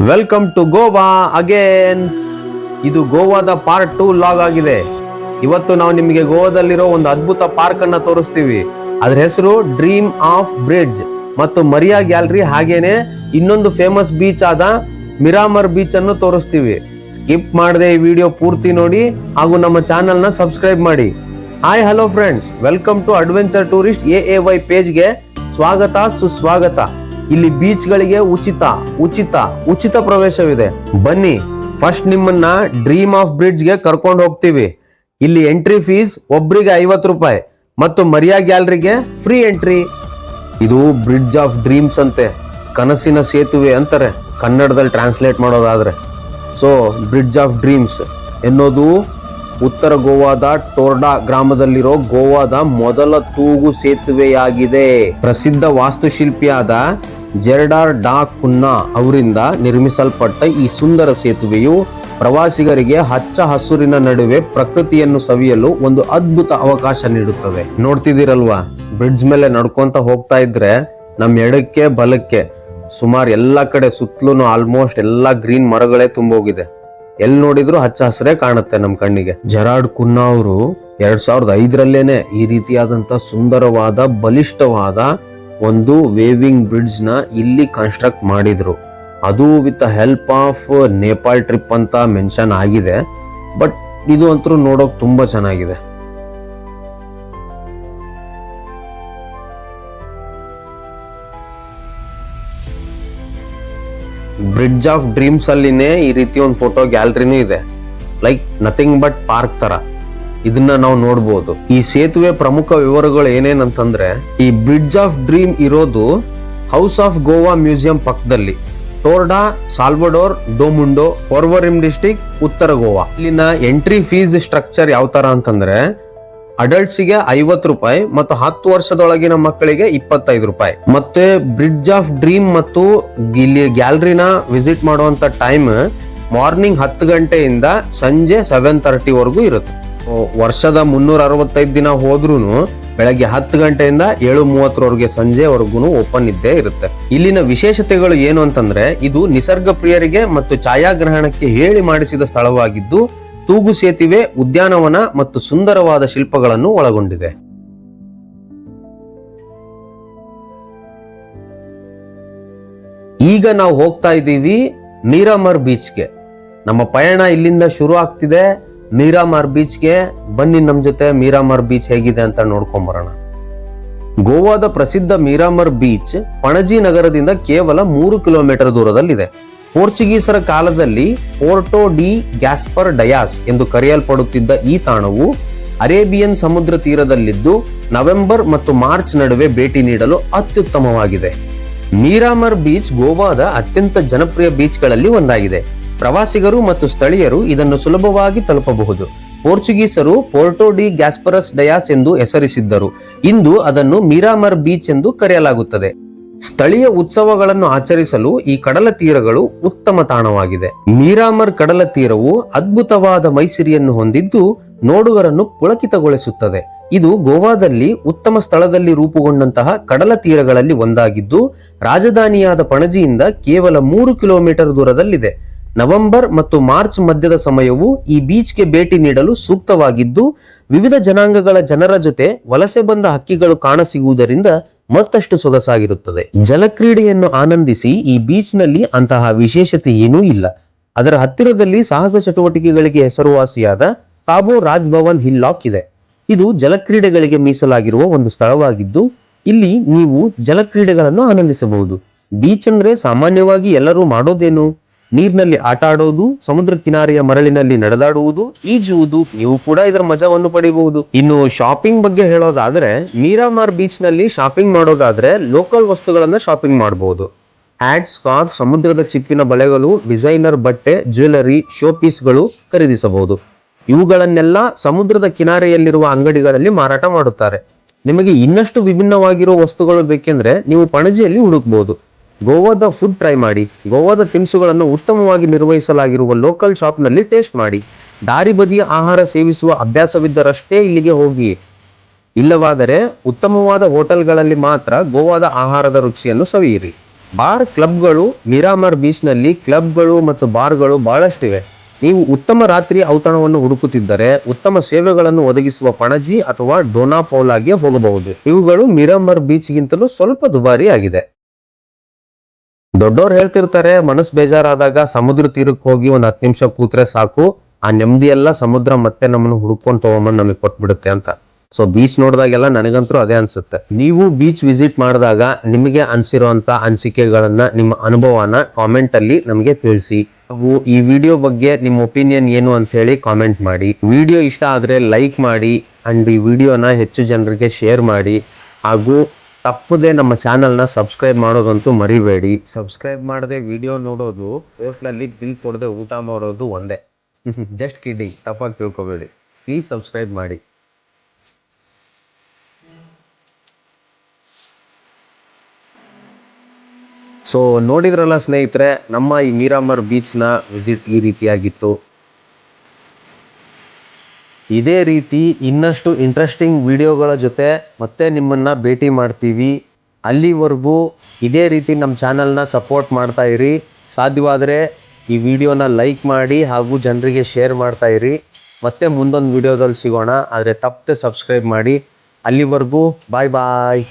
Welcome to Goa again. ಇದು ಗೋವಾದ part 2 log ಆಗಿದೆ. ಇವತ್ತು ನಾವು ನಿಮಗೆ ಗೋವಾದಲ್ಲಿರೋ ಒಂದು ಅದ್ಭುತ ಪಾರ್ಕ್ ಅನ್ನ ತೋರಿಸ್ತೀವಿ. ಅದ್ರ ಹೆಸರು ಡ್ರೀಮ್ ಆಫ್ ಬ್ರಿಡ್ಜ್ ಮತ್ತು ಮರಿಯಾ ಗ್ಯಾಲರಿ. ಹಾಗೇನೆ ಇನ್ನೊಂದು ಫೇಮಸ್ ಬೀಚ್ ಆದ ಮಿರಾಮರ್ ಬೀಚ್ ಅನ್ನು ತೋರಿಸ್ತೀವಿ. ಸ್ಕಿಪ್ ಮಾಡದೆ ಈ ವಿಡಿಯೋ ಪೂರ್ತಿ ನೋಡಿ ಹಾಗೂ ನಮ್ಮ ಚಾನೆಲ್ ನ ಸಬ್ಸ್ಕ್ರೈಬ್ ಮಾಡಿ. Hi hello friends, welcome to adventure tourist AAY ಪೇಜ್ಗೆ ಸ್ವಾಗತ ಸುಸ್ವಾಗತ. ಇಲ್ಲಿ ಬೀಚ್ ಗಳಿಗೆ ಉಚಿತ ಪ್ರವೇಶವಿದೆ. ಬನ್ನಿ, ಫಸ್ಟ್ ನಿಮ್ಮನ್ನ ಡ್ರೀಮ್ ಆಫ್ ಬ್ರಿಡ್ಜ್ ಗೆ ಕರ್ಕೊಂಡು ಹೋಗ್ತೀವಿ. ಇಲ್ಲಿ ಎಂಟ್ರಿ ಫೀಸ್ ಒಬ್ರಿಗೆ 50 ರೂಪಾಯಿ ಮತ್ತು ಮರಿಯಾ ಗ್ಯಾಲರಿಗೆ ಫ್ರೀ ಎಂಟ್ರಿ. ಇದು ಬ್ರಿಡ್ಜ್ ಆಫ್ ಡ್ರೀಮ್ಸ್ ಅಂತೆ, ಕನಸಿನ ಸೇತುವೆ ಅಂತಾರೆ ಕನ್ನಡದಲ್ಲಿ ಟ್ರಾನ್ಸ್ಲೇಟ್ ಮಾಡೋದಾದ್ರೆ. ಸೊ ಬ್ರಿಡ್ಜ್ ಆಫ್ ಡ್ರೀಮ್ಸ್ ಎನ್ನೋದು ಉತ್ತರ ಗೋವಾದ ಟೋರ್ಡಾ ಗ್ರಾಮದಲ್ಲಿರೋ ಗೋವಾದ ಮೊದಲ ತೂಗು ಸೇತುವೆಯಾಗಿದೆ. ಪ್ರಸಿದ್ಧ ವಾಸ್ತುಶಿಲ್ಪಿಯಾದ ಜೆರ್ಡಾರ್ ಡಾ ಕುನ್ನಾ ಅವರಿಂದ ನಿರ್ಮಿಸಲ್ಪಟ್ಟ ಈ ಸುಂದರ ಸೇತುವೆಯು ಪ್ರವಾಸಿಗರಿಗೆ ಹಚ್ಚ ಹಸುರಿನ ನಡುವೆ ಪ್ರಕೃತಿಯನ್ನು ಸವಿಯಲು ಒಂದು ಅದ್ಭುತ ಅವಕಾಶ ನೀಡುತ್ತದೆ. ನೋಡ್ತಿದ್ದೀರಲ್ವಾ, ಬ್ರಿಡ್ಜ್ ಮೇಲೆ ನಡ್ಕೊಂತ ಹೋಗ್ತಾ ಇದ್ರೆ ನಮ್ ಎಡಕ್ಕೆ ಬಲಕ್ಕೆ ಸುಮಾರು ಎಲ್ಲ ಕಡೆ ಸುತ್ತಲೂ ಆಲ್ಮೋಸ್ಟ್ ಎಲ್ಲಾ ಗ್ರೀನ್ ಮರಗಳೇ ತುಂಬೋಗಿದೆ. ಎಲ್ಲಿ ನೋಡಿದ್ರು ಹಚ್ಚ ಹಸಿರೇ ಕಾಣುತ್ತೆ ನಮ್ ಕಣ್ಣಿಗೆ. ಜೆರಾರ್ಡ್ ಕುನ್ನಾ ಅವರು 2005ರಲ್ಲೇನೆ ಈ ರೀತಿಯಾದಂತ ಸುಂದರವಾದ ಬಲಿಷ್ಠವಾದ ಒಂದು ವೇವಿಂಗ್ ಬ್ರಿಡ್ಜ್ ನ ಇಲ್ಲಿ ಕನ್ಸ್ಟ್ರಕ್ಟ್ ಮಾಡಿದ್ರು. ಅದು with help of Nepal trip ಅಂತ ಮೆನ್ಷನ್ ಆಗಿದೆ. ಬಟ್ ಇದು ಅಂತೂ ನೋಡೋಕ್ ತುಂಬಾ ಚೆನ್ನಾಗಿದೆ. ಬ್ರಿಡ್ಜ್ ಆಫ್ ಡ್ರೀಮ್ಸ್ ಅಲ್ಲಿನೇ ಈ ರೀತಿ ಒಂದು ಫೋಟೋ ಗ್ಯಾಲರಿನೂ ಇದೆ, ಲೈಕ್ ನಥಿಂಗ್ ಬಟ್ ಪಾರ್ಕ್ ತರ. ಇದನ್ನ ನಾವು ನೋಡ್ಬೋದು. ಈ ಸೇತುವೆ ಪ್ರಮುಖ ವಿವರಗಳು ಏನೇನಂತಂದ್ರೆ, ಈ ಬ್ರಿಡ್ಜ್ ಆಫ್ ಡ್ರೀಮ್ ಇರೋದು ಹೌಸ್ ಆಫ್ ಗೋವಾ ಮ್ಯೂಸಿಯಂ ಪಕ್ಕದಲ್ಲಿ, ಟೋರ್ಡಾ ಸಾಲ್ವಡೋರ್ ಡೋ ಮುಂಡೋ, ಪೋರ್ವರಿಮ್ ಡಿಸ್ಟ್ರಿಕ್ಟ್, ಉತ್ತರ ಗೋವಾ. ಇಲ್ಲಿನ ಎಂಟ್ರಿ ಫೀಸ್ ಸ್ಟ್ರಕ್ಚರ್ ಯಾವ ತರ ಅಂತಂದ್ರೆ, ಅಡಲ್ಟ್ಸ್ಗೆ 50 ರೂಪಾಯಿ ಮತ್ತು 10 ವರ್ಷದೊಳಗಿನ ಮಕ್ಕಳಿಗೆ 25 ರೂಪಾಯಿ. ಮತ್ತೆ ಬ್ರಿಡ್ಜ್ ಆಫ್ ಡ್ರೀಮ್ ಮತ್ತು ಇಲ್ಲಿ ಗ್ಯಾಲರಿನ ವಿಸಿಟ್ ಮಾಡುವಂತ ಟೈಮ್ ಮಾರ್ನಿಂಗ್ 10 ಗಂಟೆಯಿಂದ ಸಂಜೆ 7:30 ವರೆಗೂ ಇರುತ್ತೆ. ವರ್ಷದ 365 ದಿನ ಹೋದ್ರೂನು ಬೆಳಗ್ಗೆ 10 ಗಂಟೆಯಿಂದ 7:30 ಸಂಜೆವರೆಗೂ ಓಪನ್ ಇದ್ದೇ ಇರುತ್ತೆ. ಇಲ್ಲಿನ ವಿಶೇಷತೆಗಳು ಏನು ಅಂತಂದ್ರೆ, ಇದು ನಿಸರ್ಗ ಪ್ರಿಯರಿಗೆ ಮತ್ತು ಛಾಯಾಗ್ರಹಣಕ್ಕೆ ಹೇಳಿ ಮಾಡಿಸಿದ ಸ್ಥಳವಾಗಿದ್ದು ತೂಗು ಸೇತುವೆ, ಉದ್ಯಾನವನ ಮತ್ತು ಸುಂದರವಾದ ಶಿಲ್ಪಗಳನ್ನು ಒಳಗೊಂಡಿದೆ. ಈಗ ನಾವು ಹೋಗ್ತಾ ಇದ್ದೀವಿ ಮಿರಾಮರ್ ಬೀಚ್ಗೆ. ನಮ್ಮ ಪಯಣ ಇಲ್ಲಿಂದ ಶುರು ಆಗ್ತಿದೆ ಮಿರಾಮರ್ ಬೀಚ್ಗೆ. ಬನ್ನಿ ನಮ್ ಜೊತೆ ಮಿರಾಮರ್ ಬೀಚ್ ಹೇಗಿದೆ ಅಂತ ನೋಡ್ಕೊಂಡ್ ಬರೋಣ. ಗೋವಾದ ಪ್ರಸಿದ್ಧ ಮಿರಾಮರ್ ಬೀಚ್ ಪಣಜಿ ನಗರದಿಂದ ಕೇವಲ 3 ಕಿಲೋಮೀಟರ್ ದೂರದಲ್ಲಿದೆ. ಪೋರ್ಚುಗೀಸರ ಕಾಲದಲ್ಲಿ ಪೋರ್ಟೋ ಡಿ ಗ್ಯಾಸ್ಪರ್ ಡಯಾಸ್ ಎಂದು ಕರೆಯಲ್ಪಡುತ್ತಿದ್ದ ಈ ತಾಣವು ಅರೇಬಿಯನ್ ಸಮುದ್ರ ತೀರದಲ್ಲಿದ್ದು ನವೆಂಬರ್ ಮತ್ತು ಮಾರ್ಚ್ ನಡುವೆ ಭೇಟಿ ನೀಡಲು ಅತ್ಯುತ್ತಮವಾಗಿದೆ. ಮಿರಾಮರ್ ಬೀಚ್ ಗೋವಾದ ಅತ್ಯಂತ ಜನಪ್ರಿಯ ಬೀಚ್ಗಳಲ್ಲಿ ಒಂದಾಗಿದೆ. ಪ್ರವಾಸಿಗರು ಮತ್ತು ಸ್ಥಳೀಯರು ಇದನ್ನು ಸುಲಭವಾಗಿ ತಲುಪಬಹುದು. ಪೋರ್ಚುಗೀಸರು ಪೋರ್ಟೋ ಡಿ ಗ್ಯಾಸ್ಪರಸ್ ಡಯಾಸ್ ಎಂದು ಹೆಸರಿಸಿದ್ದರು. ಇಂದು ಅದನ್ನು ಮಿರಾಮರ್ ಬೀಚ್ ಎಂದು ಕರೆಯಲಾಗುತ್ತದೆ. ಸ್ಥಳೀಯ ಉತ್ಸವಗಳನ್ನು ಆಚರಿಸಲು ಈ ಕಡಲ ತೀರಗಳು ಉತ್ತಮ ತಾಣವಾಗಿದೆ. ಮಿರಾಮರ್ ಕಡಲ ತೀರವು ಅದ್ಭುತವಾದ ಮೈಸಿರಿಯನ್ನು ಹೊಂದಿದ್ದು ನೋಡುಗರನ್ನು ಪುಳಕಿತಗೊಳಿಸುತ್ತದೆ. ಇದು ಗೋವಾದಲ್ಲಿ ಉತ್ತಮ ಸ್ಥಳದಲ್ಲಿ ರೂಪುಗೊಂಡಂತಹ ಕಡಲ ತೀರಗಳಲ್ಲಿ ಒಂದಾಗಿದ್ದು ರಾಜಧಾನಿಯಾದ ಪಣಜಿಯಿಂದ ಕೇವಲ 3 ಕಿಲೋಮೀಟರ್ ದೂರದಲ್ಲಿದೆ. ನವೆಂಬರ್ ಮತ್ತು ಮಾರ್ಚ್ ಮಧ್ಯದ ಸಮಯವು ಈ ಬೀಚ್ಗೆ ಭೇಟಿ ನೀಡಲು ಸೂಕ್ತವಾಗಿದ್ದು ವಿವಿಧ ಜನಾಂಗಗಳ ಜನರ ಜೊತೆ ವಲಸೆ ಬಂದ ಹಕ್ಕಿಗಳು ಕಾಣಸಿಗುವುದರಿಂದ ಮತ್ತಷ್ಟು ಸೊಗಸಾಗಿರುತ್ತದೆ. ಜಲಕ್ರೀಡೆಯನ್ನು ಆನಂದಿಸಿ ಈ ಬೀಚ್ ನಲ್ಲಿ ಅಂತಹ ವಿಶೇಷತೆ ಏನೂ ಇಲ್ಲ. ಅದರ ಹತ್ತಿರದಲ್ಲಿ ಸಾಹಸ ಚಟುವಟಿಕೆಗಳಿಗೆ ಹೆಸರುವಾಸಿಯಾದ ಕಾಬೋ ರಾಜ್ ಭವನ್ ಹಿಲ್ ಲಾಕ್ ಇದೆ. ಇದು ಜಲಕ್ರೀಡೆಗಳಿಗೆ ಮೀಸಲಾಗಿರುವ ಒಂದು ಸ್ಥಳವಾಗಿದ್ದು ಇಲ್ಲಿ ನೀವು ಜಲಕ್ರೀಡೆಗಳನ್ನು ಆನಂದಿಸಬಹುದು. ಬೀಚ್ ಅಂದ್ರೆ ಸಾಮಾನ್ಯವಾಗಿ ಎಲ್ಲರೂ ಮಾಡೋದೇನು? ನೀರಿನಲ್ಲಿ ಆಟ ಆಡೋದು, ಸಮುದ್ರ ಕಿನಾರೆಯ ಮರಳಿನಲ್ಲಿ ನಡೆದಾಡುವುದು, ಈಜುವುದು. ನೀವು ಕೂಡ ಇದರ ಮಜವನ್ನು ಪಡಿಬಹುದು. ಇನ್ನು ಶಾಪಿಂಗ್ ಬಗ್ಗೆ ಹೇಳೋದಾದ್ರೆ, ಮಿರಾಮರ್ ಬೀಚ್ ನಲ್ಲಿ ಶಾಪಿಂಗ್ ಮಾಡೋದಾದ್ರೆ ಲೋಕಲ್ ವಸ್ತುಗಳನ್ನ ಶಾಪಿಂಗ್ ಮಾಡಬಹುದು. ಹ್ಯಾಟ್, ಸ್ಕಾರ್ಫ್, ಸಮುದ್ರದ ಚಿಪ್ಪಿನ ಬಳೆಗಳು, ಡಿಸೈನರ್ ಬಟ್ಟೆ, ಜ್ಯುವೆಲರಿ, ಶೋ ಪೀಸ್ಗಳು ಖರೀದಿಸಬಹುದು. ಇವುಗಳನ್ನೆಲ್ಲ ಸಮುದ್ರದ ಕಿನಾರೆಯಲ್ಲಿರುವ ಅಂಗಡಿಗಳಲ್ಲಿ ಮಾರಾಟ ಮಾಡುತ್ತಾರೆ. ನಿಮಗೆ ಇನ್ನಷ್ಟು ವಿಭಿನ್ನವಾಗಿರುವ ವಸ್ತುಗಳು ಬೇಕೆಂದ್ರೆ ನೀವು ಪಣಜಿಯಲ್ಲಿ ಹುಡುಕಬಹುದು. ಗೋವಾದ ಫುಡ್ ಟ್ರೈ ಮಾಡಿ. ಗೋವಾದ ತಿನಿಸುಗಳನ್ನು ಉತ್ತಮವಾಗಿ ನಿರ್ವಹಿಸಲಾಗಿರುವ ಲೋಕಲ್ ಶಾಪ್ ನಲ್ಲಿ ಟೇಸ್ಟ್ ಮಾಡಿ. ದಾರಿ ಬದಿಯ ಆಹಾರ ಸೇವಿಸುವ ಅಭ್ಯಾಸವಿದ್ದರಷ್ಟೇ ಇಲ್ಲಿಗೆ ಹೋಗಿ. ಇಲ್ಲವಾದರೆ ಉತ್ತಮವಾದ ಹೋಟೆಲ್ಗಳಲ್ಲಿ ಮಾತ್ರ ಗೋವಾದ ಆಹಾರದ ರುಚಿಯನ್ನು ಸವಿಯಿರಿ. ಬಾರ್ ಕ್ಲಬ್ಗಳು ಮಿರಾಮಾರ್ ಬೀಚ್ನಲ್ಲಿ ಕ್ಲಬ್ಗಳು ಮತ್ತು ಬಾರ್ಗಳು ಬಹಳಷ್ಟಿವೆ. ನೀವು ಉತ್ತಮ ರಾತ್ರಿ ಔತಣವನ್ನು ಹುಡುಕುತ್ತಿದ್ದರೆ ಉತ್ತಮ ಸೇವೆಗಳನ್ನು ಒದಗಿಸುವ ಪಣಜಿ ಅಥವಾ ಡೋನಾಪೌಲಾಗೆ ಹೋಗಬಹುದು. ಇವುಗಳು ಮಿರಾಮಾರ್ ಬೀಚ್ಗಿಂತಲೂ ಸ್ವಲ್ಪ ದುಬಾರಿ ಆಗಿದೆ. ದೊಡ್ಡೋರು ಹೇಳ್ತಿರ್ತಾರೆ, ಮನಸ್ಸು ಬೇಜಾರಾದಾಗ ಸಮುದ್ರ ತೀರಕ್ಕೆ ಹೋಗಿ ಒಂದ್ 10 ನಿಮಿಷ ಕೂತ್ರೆ ಸಾಕು, ಆ ನೆಮ್ಮದಿ ಎಲ್ಲ ಸಮುದ್ರ ಮತ್ತೆ ನಮ್ಮನ್ನು ಹುಡುಕೊಂಡ್ ತಗೊಂಬಂದ್ ನಮಗೆ ಕೊಟ್ಬಿಡುತ್ತೆ ಅಂತ. ಸೊ ಬೀಚ್ ನೋಡಿದಾಗೆಲ್ಲ ನನಗಂತೂ ಅದೇ ಅನ್ಸುತ್ತೆ. ನೀವು ಬೀಚ್ ವಿಸಿಟ್ ಮಾಡಿದಾಗ ನಿಮಗೆ ಅನ್ಸಿರುವಂತ ಅನಿಸಿಕೆಗಳನ್ನ, ನಿಮ್ಮ ಅನುಭವನ ಕಾಮೆಂಟ್ ಅಲ್ಲಿ ನಮಗೆ ತಿಳಿಸಿ. ಹಾಗೂ ಈ ವಿಡಿಯೋ ಬಗ್ಗೆ ನಿಮ್ಮ ಒಪಿನಿಯನ್ ಏನು ಅಂತ ಹೇಳಿ ಕಾಮೆಂಟ್ ಮಾಡಿ. ವಿಡಿಯೋ ಇಷ್ಟ ಆದ್ರೆ ಲೈಕ್ ಮಾಡಿ ಅಂಡ್ ಈ ವಿಡಿಯೋನ ಹೆಚ್ಚು ಜನರಿಗೆ ಶೇರ್ ಮಾಡಿ. ಹಾಗೂ ತಪ್ಪದೆ ನಮ್ಮ ಚಾನಲ್ನ ಸಬ್ಸ್ಕ್ರೈಬ್ ಮಾಡೋದಂತೂ ಮರಿಬೇಡಿ. ಸಬ್ಸ್ಕ್ರೈಬ್ ಮಾಡದೆ ವಿಡಿಯೋ ನೋಡೋದು, ಹೋಟ್ಲಲ್ಲಿ ಬಿಲ್ ಕೊಡದೆ ಊಟ ಮಾಡೋದು ಒಂದೇ. ಜಸ್ಟ್ ಕಿಡ್ಡಿಂಗ್, ತಪ್ಪಾಗಿ ತಿಳ್ಕೊಬೇಡಿ. ಪ್ಲೀಸ್ ಸಬ್ಸ್ಕ್ರೈಬ್ ಮಾಡಿ. ಸೊ ನೋಡಿದ್ರಲ್ಲ ಸ್ನೇಹಿತರೆ, ನಮ್ಮ ಈ ಮಿರಾಮಾರ್ ಬೀಚ್ನ ವಿಸಿಟ್ ಈ ರೀತಿಯಾಗಿತ್ತು. ಇದೇ ರೀತಿ ಇನ್ನಷ್ಟು ಇಂಟ್ರೆಸ್ಟಿಂಗ್ ವಿಡಿಯೋಗಳ ಜೊತೆ ಮತ್ತೆ ನಿಮ್ಮನ್ನು ಭೇಟಿ ಮಾಡ್ತೀವಿ. ಅಲ್ಲಿವರೆಗೂ ಇದೇ ರೀತಿ ನಮ್ಮ ಚಾನಲ್ನ ಸಪೋರ್ಟ್ ಮಾಡ್ತಾ ಇರಿ. ಸಾಧ್ಯವಾದರೆ ಈ ವಿಡಿಯೋನ ಲೈಕ್ ಮಾಡಿ ಹಾಗೂ ಜನರಿಗೆ ಶೇರ್ ಮಾಡ್ತಾ ಇರಿ. ಮತ್ತೆ ಮುಂದೊಂದು ವಿಡಿಯೋದಲ್ಲಿ ಸಿಗೋಣ, ಆದರೆ ತಪ್ಪದೆ ಸಬ್ಸ್ಕ್ರೈಬ್ ಮಾಡಿ. ಅಲ್ಲಿವರೆಗೂ ಬಾಯ್ ಬಾಯ್.